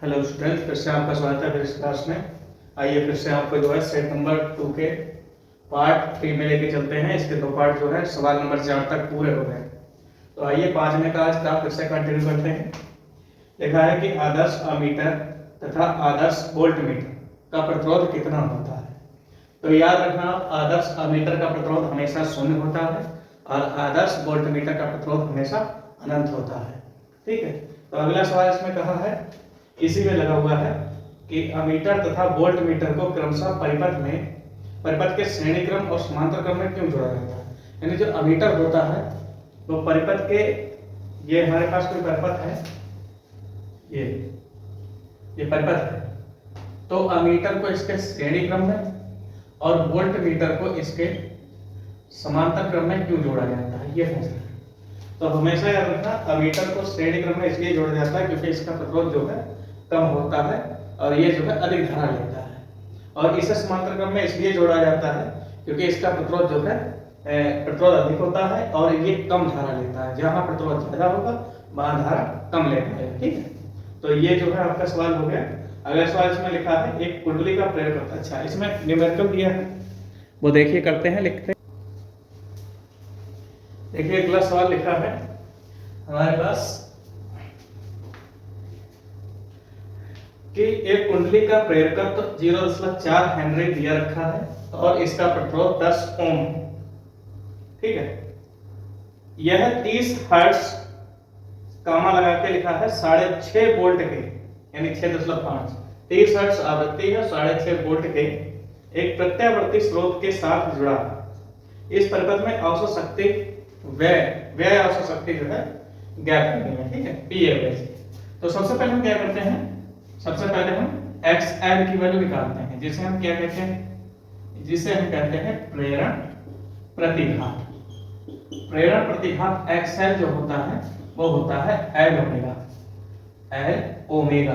Hello student, फिर से आपका स्वागत है फिर इस क्लास में। आइए फिर से आपको जो है सेट नंबर 2 के पार्ट 3 में लेके चलते हैं। इसके दो पार्ट जो है सवाल नंबर 4 तक पूरे हो गए। तो आइए 5वें का आज का फिर से कंटिन्यू करते हैं। लिखा है कि आदर्श अमीटर तथा आदर्श वोल्ट मीटर का प्रतिरोध कितना होता है। तो याद रखना, आदर्श अमीटर का प्रतिरोध हमेशा शून्य होता है और आदर्श वोल्ट मीटर का प्रतिरोध हमेशा अनंत होता है। ठीक है, तो अगला सवाल इसमें कहा है, इसी में लगा हुआ है कि अमीटर तथा वोल्ट मीटर को क्रमशः परिपथ के श्रेणी क्रम और समांतर क्रम में क्यों जोड़ा जाता है। यानी जो अमीटर होता है वो परिपथ के, ये हमारे पास कोई परिपथ है, ये परिपथ है, तो अमीटर को इसके श्रेणी क्रम में और वोल्ट मीटर को इसके समांतर क्रम में क्यों जोड़ा जाता है, ये फैसला है। तो हमेशा याद रखना, अमीटर को श्रेणी क्रम में इसलिए जोड़ा जाता है क्योंकि इसका प्रतिरोध जो है कम होता है और ये जो है अधिक धारा लेता है, और इसे समांतर क्रम में इसलिए जोड़ा जाता है क्योंकि इसका प्रतिरोध जो है प्रतिरोध अधिक होता है और ये कम धारा लेता है। जहां प्रतिरोध ज्यादा होगा वहां धारा कम लेता है। ठीक है, तो ये जो है आपका सवाल हो गया। अगला सवाल इसमें लिखा है, एक कुंडली का प्रयोग करता है। अच्छा, इसमें न्यूमेरिकल दिया है, वो देखिए करते हैं, लिखते हैं। देखिए अगला सवाल लिखा है हमारे पास कि एक कुंडली का प्रेरकत्व 0.4 हेनरी दिया रखा है और इसका प्रतिरोध 10 ओम। ठीक है, यह 30 हर्ट्ज कामा लगा के लिखा है 6.5 वोल्ट के, यानी 6.5 30 हर्ट्ज आवृत्ति है, 6.5 वोल्ट के एक प्रत्यावर्ती स्रोत के साथ जुड़ा है। इस परिपथ में औसत शक्ति व्यय औसत शक्ति जो है ज्ञात करनी है। ठीक है, पी एवरेज। तो सबसे पहले हम क्या करते हैं, सबसे पहले हम XL की वैल्यू निकालते हैं, जिसे हम क्या कहते हैं, जिसे हम कहते हैं प्रेरण प्रतिघात। प्रेरण प्रतिघात XL जो होता है वो होता है L ओमेगा।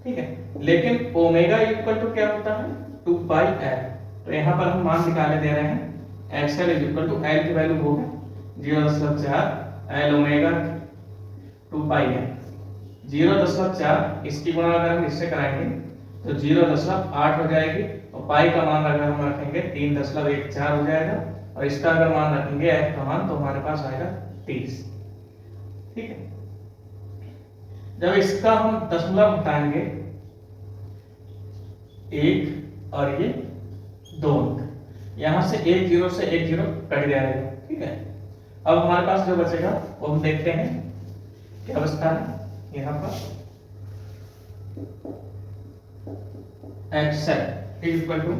ठीक है, लेकिन ओमेगा इक्वल टू क्या होता है, 2 पाई L। तो यहां पर हम मान निकाले दे रहे हैं, XL इक्वल टू L की वैल्यू होगा 0.4 L ओमेगा 2 पाई L। 0.4 इसकी गुणा अगर हम इससे कराएंगे तो 0.8 हो जाएगी, और पाई का मान अगर हम रखेंगे 3.14 हो जाएगा, और इसका अगर मान रखेंगे f का मान तो हमारे पास आएगा 30। ठीक है, जब इसका हम दशमलव हटाएंगे 1 और ये 2 अंक, यहां से 1 0 से 1 0 कट जाएगा। ठीक है, अब हमारे पास जो बचेगा वो हम देखते हैं क्या बचता है। यहाँ पर XL इक्वल टू,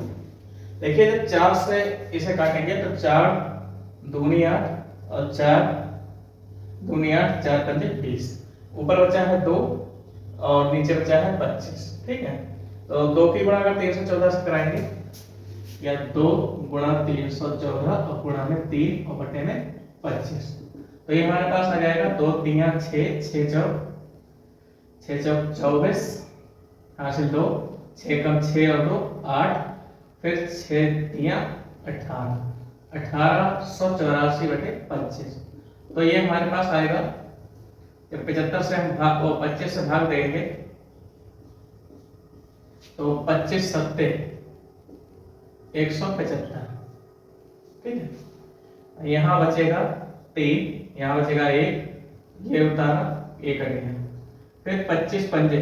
देखिए जब 4 से इसे काटेंगे तो 4 दूनी 8 और 4 दूनी 8, 4 पंजे 20, ऊपर बचा है 2 और नीचे बचा है 25। ठीक है, तो 2 की गुणा अगर 314 से कराएंगे, या 2 गुणा 314 और गुणा में 3 और बटे में 25, तो ये हमारे पास आ जाएगा 2 3 6 6 चौक 24 हासिल 2, 6 कम 6 और 2 8, फिर 6 3 18, 1884 बटे 25। तो ये हमारे पास आएगा, जब 75 से हम भाग को 25 से भाग देंगे तो 25 सत्ते 175। ठीक है, यहाँ बचेगा 3, यहाँ बचेगा 1, ये उतारा 1 आ गया, फिर 25 पंजे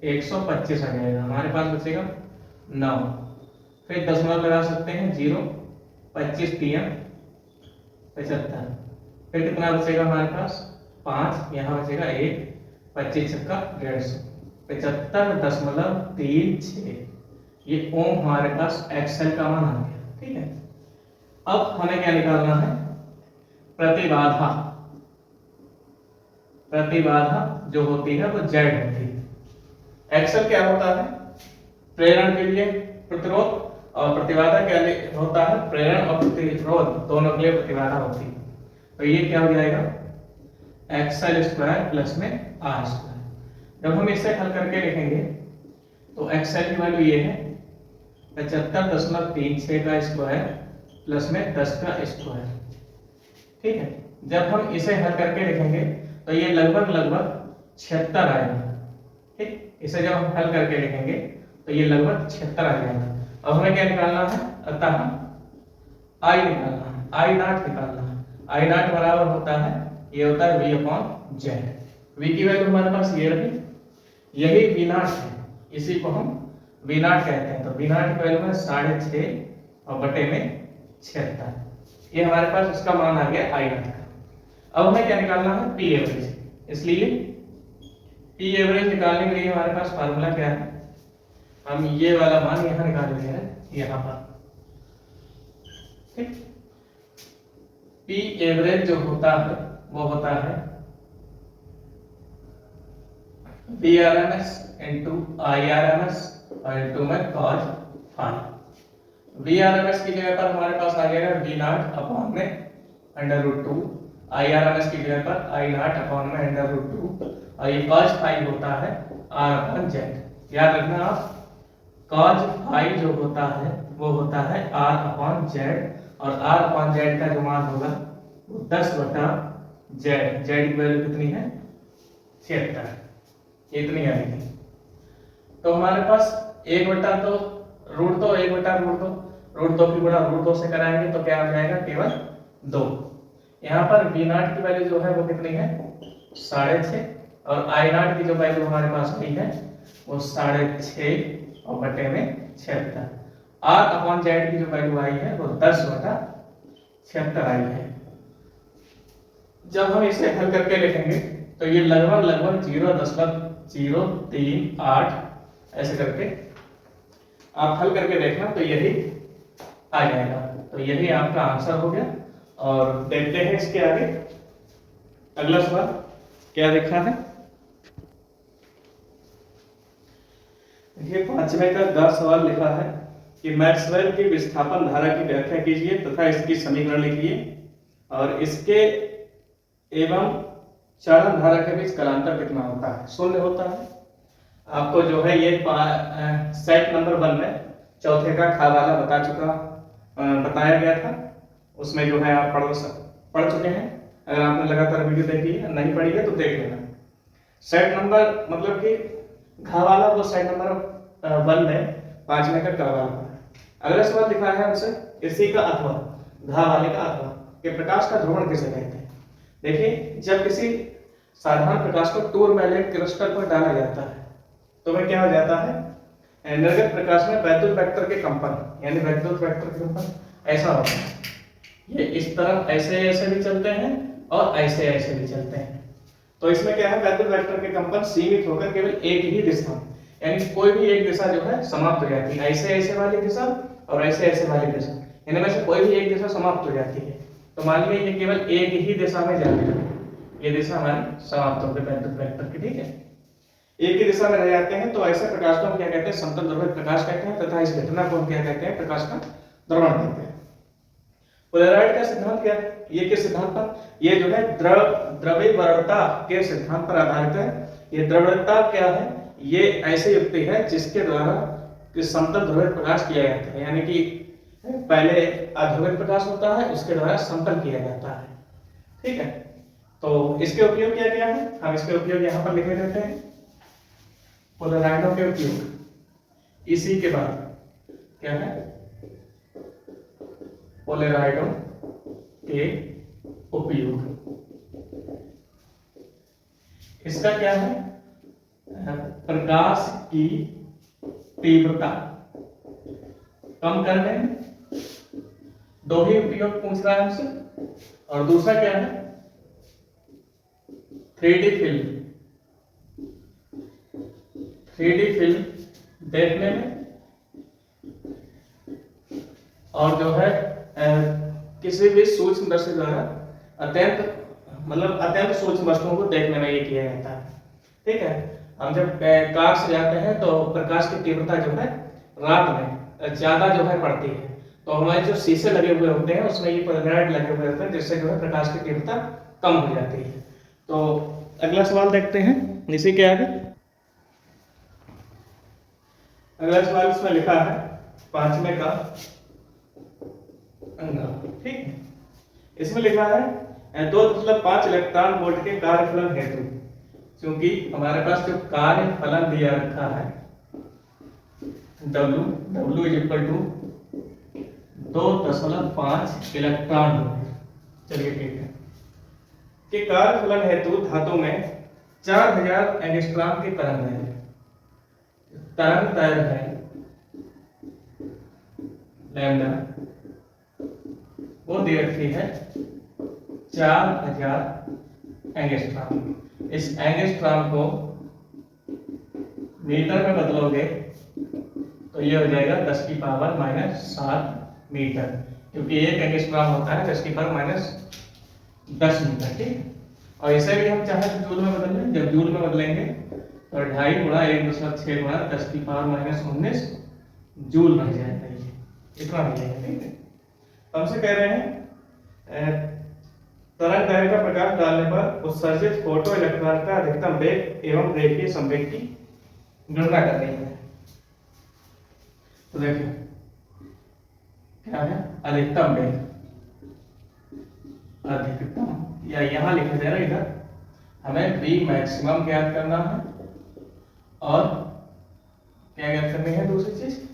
125 आ जाएगा, हमारे पास बचेगा 9, फिर दशमलव लगा सकते हैं 0, 25 3 75, फिर कितना बचेगा हमारे पास 5, यहाँ बचेगा 1, 25 छक्का 150, 75.36। ये ओम हमारे पास XL का मान आ गया। ठीक है, अब हमें क्या निकालना है, प्रतिबाधा। प्रतिबाधा जो होती है वो Z होती है। XL क्या होता है, प्रेरण के लिए प्रतिरोध, और प्रतिबाधा क्या होता है, प्रेरण और प्रतिरोध दोनों के लिए प्रतिबाधा होती है। तो ये क्या हो जाएगा, XL स्क्वायर प्लस में R स्क्वायर। जब हम इसे हल करके लिखेंगे तो XL की वैल्यू ये है 75.36 का स्क्वायर प्लस में 10 का स्क्वायर। ठीक है, जब हम इसे हल करके लिखेंगे तो ये लगभग 76 आएगा। ठीक, इसे जब हम हल करके लिखेंगे तो ये लगभग 76 आ जाएगा। अब हमें क्या निकालना है, अतः आई निकालना है, आई नॉट निकालना है। आई नॉट बराबर होता है, ये होता है v अपॉन जेड। v की वैल्यू हमारे पास ये रही, यही v नॉट है, इसी को हम v नॉट कहते हैं। तो v नॉट की वैल्यू है 6.5 और बटे में 76। ये हमारे पास इसका मान आ गया आई नॉट का। अब हमें क्या निकालना है, पी एवरेज। इसलिए पी एवरेज निकालने के लिए हमारे पास फार्मूला क्या है, हम ये वाला मान यहाँ निकाल रहे हैं, यहाँ पर। ठीक, पी एवरेज जो होता है वो होता है B R M S into I R M S और इंटू में cos phi. B R M S की जगह पर हमारे पास आ जाएगा बी नॉट अपॉन में √2, आई आर एम एस की जगह पर आई नॉट अपॉन में √2 और ये कॉस फाई होता है आर अपॉन जेड। याद रखना आप, कॉस फाई जो होता है वो होता है आर अपॉन जेड, और आर अपॉन जेड का जो मान होगा वो 10 बटा जेड। जेड की वैल्यू कितनी है, 76, इतनी आएगी। तो हमारे पास 1 बटा तो √2, 1 बटा √2 की गुणा √2 से कराएंगे तो क्या हो जाएगा, केवल 2। यहाँ पर v नॉट की वैल्यू जो है वो कितनी है, 6.5, और आई नॉट की जो वैल्यू हमारे पास आई है वो 6.5 और बटे में 76। आर अपॉन जेड की जो वैल्यू आई है वो 10 बटा 76 आई है। जब हम इसे हल करके लिखेंगे तो ये लगभग 0.038 ऐसे करके आप हल करके देखना तो यही आ जाएगा। तो यही आपका आंसर हो गया। और देखते हैं इसके आगे अगला सवाल क्या लिखा है। ये 5वें का 10 सवाल लिखा है कि मैक्सवेल की विस्थापन धारा की व्याख्या कीजिए तथा इसकी समीकरण लिखिए और इसके एवं चालन धारा के बीच कलांतर कितना होता है, शून्य होता है। आपको जो है ये सेट नंबर 1 में चौथे का खा वाला बताया गया था, उसमें जो है आप पढ़ चुके हैं। अगर आपने लगातार वीडियो देखी है, नहीं पढ़ी है तो देख लेना। सेट नंबर मतलब कि घा वाला वो सेट नंबर 1 में 5वें का खा वाला। अगला सवाल लिखा है हमसे, इसी का अथवा, घा वाले का अथवा कि प्रकाश का ध्रुवण किसे कहते हैं। देखिए, जब किसी साधारण प्रकाश को टूरमैलेट क्रिस्टल पर डाला जाता है तो वह क्या हो जाता है, निर्गत प्रकाश में वैद्युत वेक्टर के कंपन, यानी वैद्युत वेक्टर के कंपन ऐसा होता है। ये इस तरह ऐसे भी चलते हैं और ऐसे भी चलते हैं। तो इसमें क्या है, वैद्युत वेक्टर के कंपन सीमित होकर केवल एक ही दिशा, यानी कोई भी एक दिशा जो है समाप्त हो जाती है। ऐसे वाली दिशा और ऐसे वाली दिशा, इनमें से कोई भी एक दिशा समाप्त हो जाती है। तो मान लीजिए ये केवल एक ही दिशा में जा रहे हैं, ये दिशा हमारी समाप्त हो गई वैद्युत वेक्टर की। ठीक है, एक ही दिशा में रह जाते हैं तो ऐसे प्रकाश को हम क्या कहते हैं, समतल ध्रुवित प्रकाश कहते हैं, तथा इस घटना को हम क्या कहते हैं, प्रकाश का ध्रुवण कहते हैं। पोलराइड का सिद्धांत क्या है, ये किस सिद्धांत पर, ये जो है द्रव्यवरणता के सिद्धांत पर आधारित है। ये द्रव्यवरणता क्या है, ये ऐसी युक्ति है जिसके द्वारा समतल ध्रुवित प्रकाश किया जाता है, यानी कि पहले अध्रुवित प्रकाश होता है, उसके द्वारा समतल किया जाता है। ठीक है, तो इसके उपयोग क्या क्या है, हम इसके उपयोग यहाँ पर लिखे देते हैं। पोलराइडों के उपयोग, इसी के बाद क्या है, पोलराइडों के उपयोग। इसका क्या है, प्रकाश की तीव्रता कम करने में, दो ही उपयोग पूछ रहा है हमसे। और दूसरा क्या है, 3D फिल्म देखने में, और जो है किसी भी सूक्ष्म दर्शी द्वारा अत्यंत सूक्ष्म वस्तुओं को देखने में ये किया जाता है। ठीक है, हम जब कार से जाते हैं तो प्रकाश की तीव्रता जो है रात में ज्यादा जो है पड़ती है, तो हमारे जो शीशे लगे हुए होते हैं उसमें ये पोलराइड लगे हुए होते हैं, जिससे जो है प्रकाश की तीव्रता कम हो जाती है। तो अगला सवाल देखते हैं इसी के आगे। अगला सवाल इसमें लिखा है 5वें का। ठीक है, इसमें लिखा है 2.5 इलेक्ट्रॉन वोल्ट के कार्यफलन हेतु क्योंकि हमारे पास जो कार्य फलन दिया रखा है W is equal to 2.5 electron volt. चलिए ठीक है कि कार्य फलन हेतु धातु में 4000 एंगस्ट्रॉम की तरंग है। तरंग दैर्घ्य है लैम्डा, वो दे रखी है 4000 एंगस्ट्रॉम। इस एंगस्ट्रॉम को मीटर में बदलोगे तो ये हो जाएगा 10⁻⁻7 मीटर, क्योंकि एक एंगस्ट्रॉम होता है 10⁻10 मीटर। ठीक है, और इसे भी हम चाहे तो जूल में बदल लें। जब जूल में बदलेंगे तो 2.5 गुणा 1.6 गुणा 10⁻−19 जूल बन जाएगा। ये इतना मिलेगा। ठीक है, हमसे कह रहे हैं तरंग दैर्घ्य का प्रकाश डालने पर उत्सर्जित फोटो इलेक्ट्रॉन का अधिकतम वेग एवं रेखीय संवेग की गणना कर रही है। तो देखिए क्या है अधिकतम वेग, अधिकतम या यहां लिखा जा रहा है, इधर हमें बी मैक्सिमम ज्ञात करना है और क्या ज्ञात करनी है दूसरी चीज,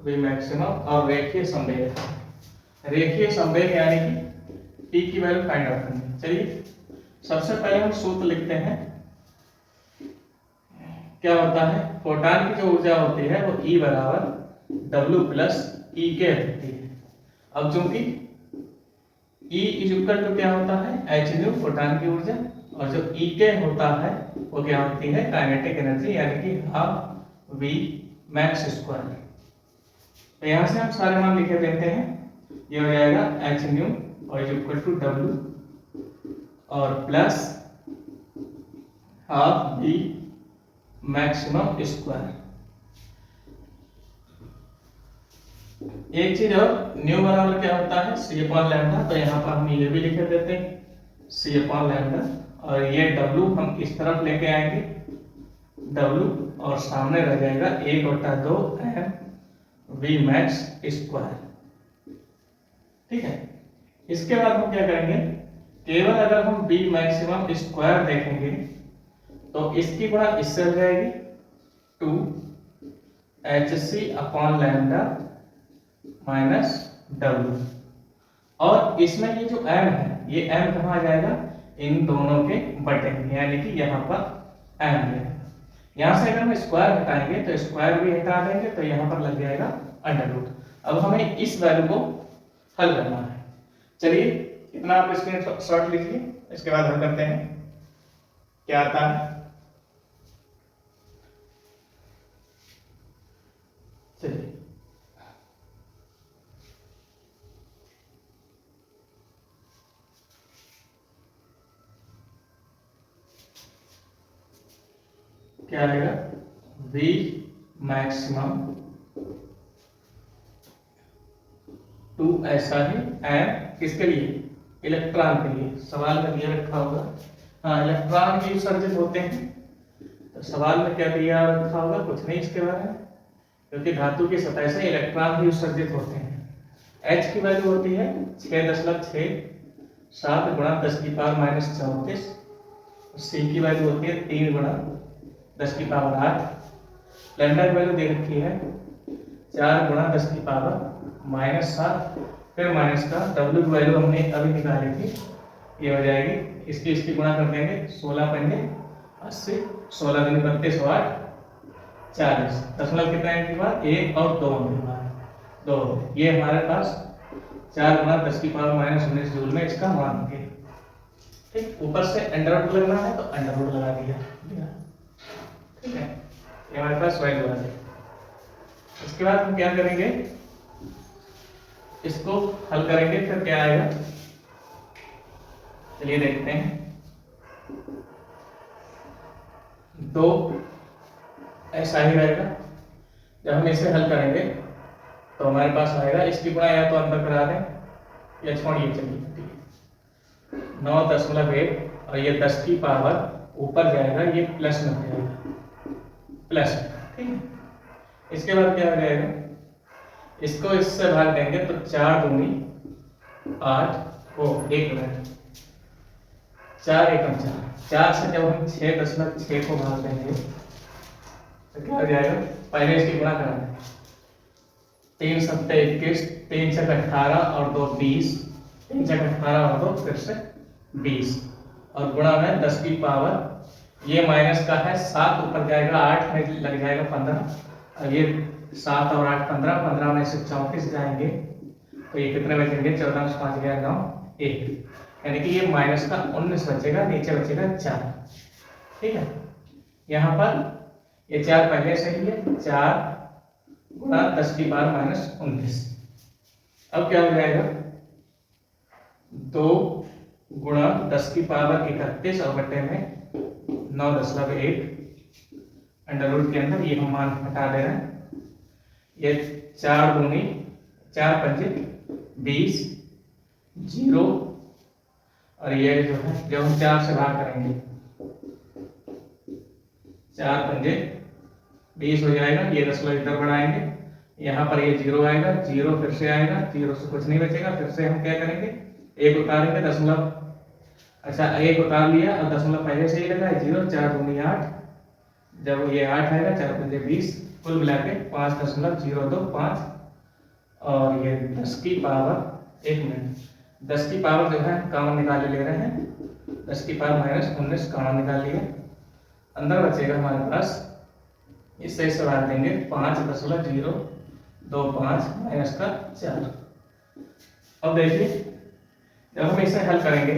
बी मैक्सिमम और रेखीय संवेग। रेखीय संवेग यानी कि पी की वैल्यू फाइंड आउट करनी। चलिए सबसे पहले हम सूत्र लिखते हैं। क्या होता है, फोटॉन की जो ऊर्जा होती है वो E बराबर W प्लस E के होती है। अब चूंकि E इज इक्वल टू क्या होता है h न्यू फोटॉन की ऊर्जा, और जो E के होता है वो क्या होती है काइनेटिक एनर्जी, यानी कि हाफ V मैक्स स्क्वायर। तो यहां से हम सारे मान लिखे देते हैं। ये हो जाएगा h न्यू और इज इक्वल टू W और plus half V maximum square. एक चीज और, न्यू बराबर क्या होता है C अपॉन लैम्डा, तो यहाँ पर हम ये भी लिख देते हैं C अपॉन लैम्डा, और ये W हम इस तरफ लेके आएंगे W, और सामने रह जाएगा 1/2 m V मैक्स स्क्वायर। ठीक है, इसके बाद हम क्या करेंगे, केवल अगर हम V मैक्सिमम स्क्वायर देखेंगे तो इसकी गुणा इससे हो जाएगी 2hc upon lambda minus W, और इसमें ये जो m है ये m कहाँ आ जाएगा, इन दोनों के बटे, यानी कि यहाँ पर m है। यहाँ से अगर हम स्क्वायर हटाएंगे तो स्क्वायर भी हटा देंगे तो यहाँ पर लग जाएगा अंडर रूट। अब हमें इस वैल्यू को हल करना है। चलिए इतना आप स्क्रीनशॉट लीजिए, इसके बाद हल करते हैं क्या आता है। चलिए क्या आएगा, V मैक्सिमम 2 ऐसा ही m किसके लिए, इलेक्ट्रॉन के लिए। सवाल में दिया रखा होगा, हाँ इलेक्ट्रॉन भी उत्सर्जित होते हैं, तो सवाल में क्या दिया रखा होगा, कुछ नहीं इसके बारे में, क्योंकि धातु की सतह से इलेक्ट्रॉन भी उत्सर्जित होते हैं। H की वैल्यू होती है 6.67 गुणा 10⁻−34, C की वैल्यू होती है 3 गुणा 10⁸। लैम्डा की वैल्यू दे रखी है 4 गुणा 10⁻−7, फिर माइनस का W की वैल्यू हमने अभी निकाली थी, ये हो जाएगी, इसकी गुणा कर देंगे 16 पंजे 80, 16 दूनी 32 8 40, दशमलव कितना है के बाद 1 और 2 के बाद 2, ये हमारे पास 4 गुणा 10⁻−19 जूल में इसका मान हो गया। ठीक, ऊपर से अंडर रूट लगना है तो अंडर रूट लगा दिया। ठीक है, ये हमारे पास वैल्यू आ गई। इसके बाद हम क्या करेंगे, इसको हल करेंगे, फिर क्या आएगा चलिए देखते हैं। 2 ऐसा ही रहेगा, जब हम इसे हल करेंगे तो हमारे पास आएगा, इसकी गुणा या तो अंदर करा दें या छोड़िए, चलिए ठीक है 9.1 और ये 10 की पावर ऊपर जाएगा, ये प्लस में हो जाएगा प्लस। ठीक है, इसके बाद क्या हो जाएगा, इसको इससे भाग देंगे तो 4 दूनी 8 हो 1 मिनट, 4 एकम 4 से जब हम 6.6 को भाग देंगे तो क्या हो जाएगा, पहले इसकी गुणा कराना, 3 सत्ते 21, 3 छक 18 और 2 20, 3 छक 18 और 2 फिर से 20 और गुणा में 10 की पावर, ये माइनस का है 7 ऊपर जाएगा 8 में लग जाएगा 15 और ये 7 और 8 15, 15 में से 34 जाएंगे तो ये कितने बचेंगे, 14 में 5 गया 9 1, यानी कि ये माइनस का 19 बचेगा, नीचे बचेगा 4। ठीक है, यहाँ पर ये 4 पहले से ही है, 4 गुणा 10 की पावर माइनस 19। अब क्या हो जाएगा, 2 गुणा 10 की पावर 31 और बटे में 9.1 अंडर रूट के अंदर ये हम मान हटा दे रहे हैं, ये 4 दूनी 4 पंजे 20 0 और ये जो है जब हम 4 से भाग करेंगे 4 पंजे 20 हो जाएगा, ये दशमलव इधर बढ़ाएंगे, यहाँ पर ये 0 आएगा, 0 फिर से आएगा, 0 से कुछ नहीं बचेगा, फिर से हम क्या करेंगे, एक उतारेंगे दशमलव, अच्छा एक उतार लिया और दशमलव पहले से ही लगा है 0, 4 दूनी 8, जब ये 8 आएगा 4 पंजे 20, कुल मिला के 5.025 और ये 10 की पावर 1 मिनट 10 की पावर जो है कॉमन निकाल ले रहे हैं, 10 की पावर माइनस 19 कॉमन निकाल लिया, अंदर बचेगा हमारे पास, इससे इसे बढ़ा देंगे 5.025 माइनस का 4। अब देखिए जब हम इसे हल करेंगे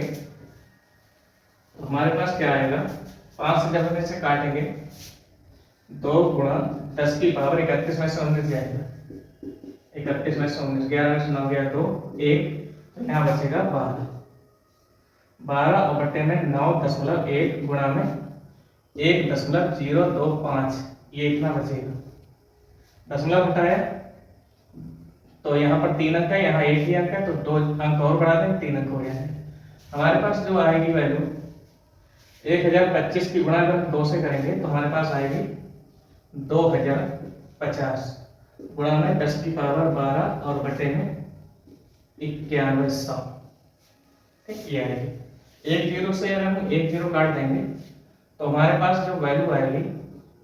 तो हमारे पास क्या आएगा, 5 से जब हम इसे काटेंगे 2 गुणा 10 की पावर 31 में से 19 जाएगा, 31 में से 19, 11 में से 9 गया 2 1, तो यहाँ बचेगा 12 और बटे में 9.1 गुणा में 1.025, ये इतना बचेगा, दशमलव घटाया तो यहाँ पर 3 अंक है, यहाँ 1 ही अंक है तो 2 अंक और बढ़ा दें, 3 अंक हो जाएंगे। हमारे पास जो आएगी वैल्यू 1025 की गुणा अगर 2 से करेंगे तो हमारे पास आएगी 2050 गुणा में 10 की पावर 12 और बटे में 9100। ठीक, ये आएगी। एक जीरो से अगर हम एक जीरो काट देंगे तो हमारे पास जो वैल्यू आएगी,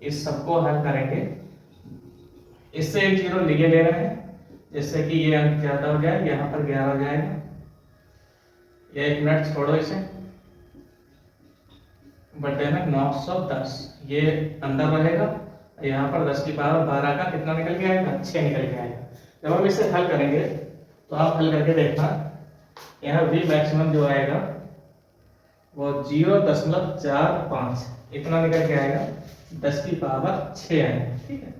इस सबको हल करेंगे, इससे एक जीरो लिए ले रहे हैं जिससे कि ये अंक ज्यादा हो जाए, यहाँ पर 11 हो जाएगा, ये 1 मिनट छोड़ो इसे, बटे में 910, ये अंदर रहेगा, यहाँ पर 10 की पावर 12 का कितना निकल के आएगा, 6 निकल के आएगा। जब हम इसे हल करेंगे तो आप हल करके देखना, यहाँ v मैक्सिमम जो आएगा वो 0.45 इतना निकल के आएगा, 10 की पावर 6 आएगा। ठीक है,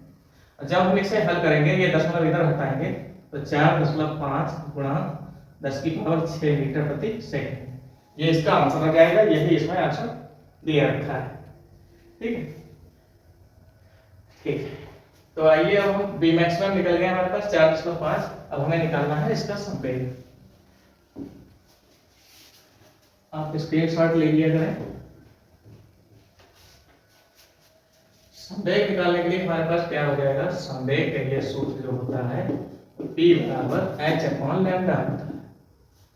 जब हम इसे हल करेंगे, ये दशमलव इधर हटाएंगे तो 4.5 गुणा 10 की पावर 6 मीटर प्रति सेकंड, ये इसका आंसर आ जाएगा, यही इसमें आंसर दिया रखा है। ठीक है, ठीक है, तो आइए अब हम बी मैक्सिमम निकल गया हमारे पास 4.5, अब हमें निकालना है इसका संवेग। आप स्क्रीनशॉट ले लिया करें। संवेग निकालने के लिए हमारे पास क्या हो जाएगा, संवेग के लिए सूत्र जो होता है P बराबर h अपॉन लैम्डा होता है,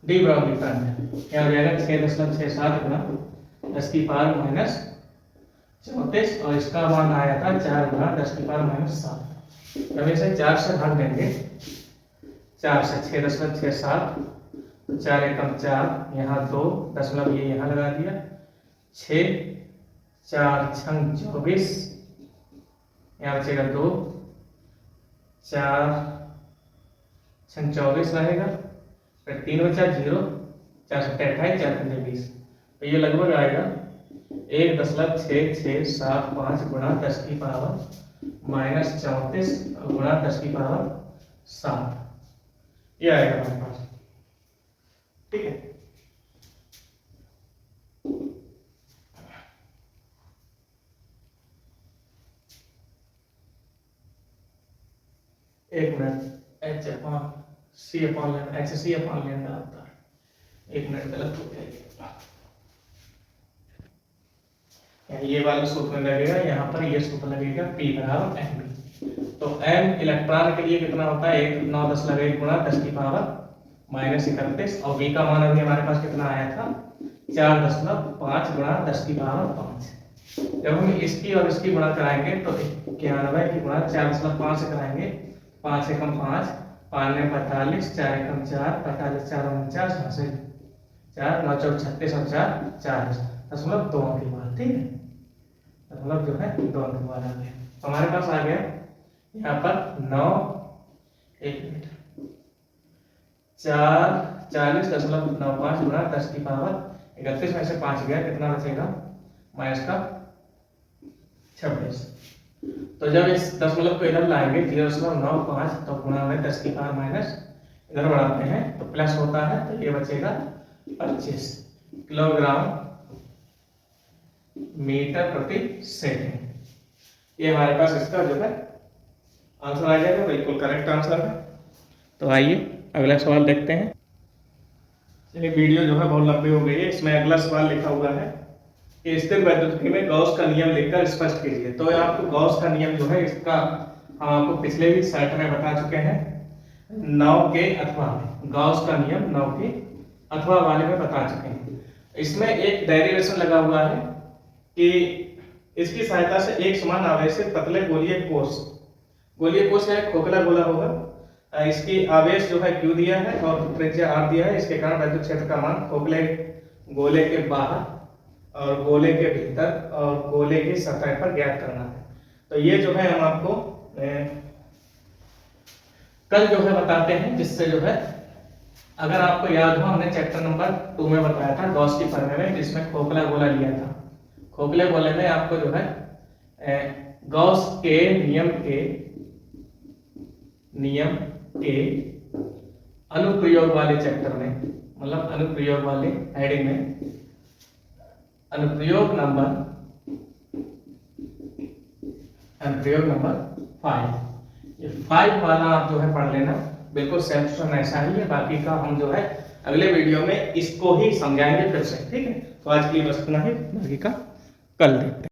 डी ब्राउनी फॉर्म में क्या हो जाएगा 6.67 गुना 10 की पावर माइनस 34 और इसका मान आया था 4 गुना 10 की पावर माइनस 7। जब इसे 4 से भाग देंगे, 4 से 6.67 तो 4 एकम 4, यहाँ 2 दशमलव ये यहाँ लगा दिया, 6 4 छंग 24, यहाँ बचेगा 2 4 छंग 24 रहेगा, फिर 3 बचा 0, 4 7 28, 4 पंजे 20, तो ये लगभग आएगा 1.6675 गुणा 10 की पावर माइनस 34 गुणा 10 की पावर 7, ये आएगा हमारे पास। ठीक है, एक minute, H upon C upon H C upon lambda होता है, एक मिनट गलत हो जाएगा, ये वाला सूत्र लगेगा, यहाँ पर ये सूत्र लगेगा P बराबर mv। तो m इलेक्ट्रॉन के लिए कितना होता है, 1.9 गुणा 10 की पावर माइनस 31 और v का मान अभी हमारे पास कितना आया था 4.5 गुणा 10 की पावर 5। जब हम इसकी और इसकी गुणा कराएंगे तो 91 की गुणा 4.5 से कराएंगे, 5 एकम 5, 5 ने 45, 4 एकम 4, 45 4 49, 4 9 4 36 और 4 40, 0.2 की बात, ठीक है, मतलब जो है 2 की बात आ गया। तो हमारे पास आ गया यहाँ पर 9, 1 मिनट, 440.95 गुणा 10 की पावर 31 में से 5 गया, कितना बचेगा माइनस का 26। तो जब इस दशमलव को इधर लाएंगे 0.95 तो गुणा में 10 की पावर माइनस, इधर बढ़ाते हैं तो प्लस होता है, तो ये बचेगा 25 किलोग्राम मीटर प्रति सेकंड। ये हमारे पास इसका जो है आंसर आ जाएगा, बिल्कुल करेक्ट आंसर है। तो आइए अगला सवाल देखते हैं। चलिए, वीडियो जो है बहुत लंबी हो गई है, इसमें अगला सवाल लिखा हुआ है कि स्थिर वैद्युतिकी में गॉस का नियम लिखकर स्पष्ट कीजिए। तो आपको गॉस का नियम जो है इसका हम आपको पिछले भी सेट में बता चुके हैं, नाव के अथवा में, गॉस का नियम नाव के अथवा वाले में बता चुके हैं। इसमें एक डेरिवेशन लगा हुआ है कि इसकी सहायता से एक समान आवेशित पतले गोलीय कोश है, खोखला गोला होगा, इसकी आवेश जो है Q दिया है और त्रिज्या R दिया है। इसके कारण वैद्युत क्षेत्र का मान खोखले गोले के बाहर और गोले के भीतर और गोले की सतह पर ज्ञात करना है। तो ये जो है हम आपको कल जो है बताते हैं, जिससे जो है अगर आपको याद हो हमने चैप्टर नंबर 2 में बताया था गॉस की फॉर्मूले में, जिसमें खोखला गोला लिया था। खोखले गोले में आपको जो है गॉस के नियम के अनुप्रयोग वाले चैप्टर में, मतलब अनुप्रयोग वाले हेडिंग में, अनुप्रयोग नंबर 5, ये 5 वाला आप जो है पढ़ लेना, बिल्कुल सेम टू सेम ऐसा ही है। बाकी का हम जो है अगले वीडियो में इसको ही समझाएंगे फिर से, ठीक है। तो आज के लिए बस इतना ही, बाकी का कल देखते हैं।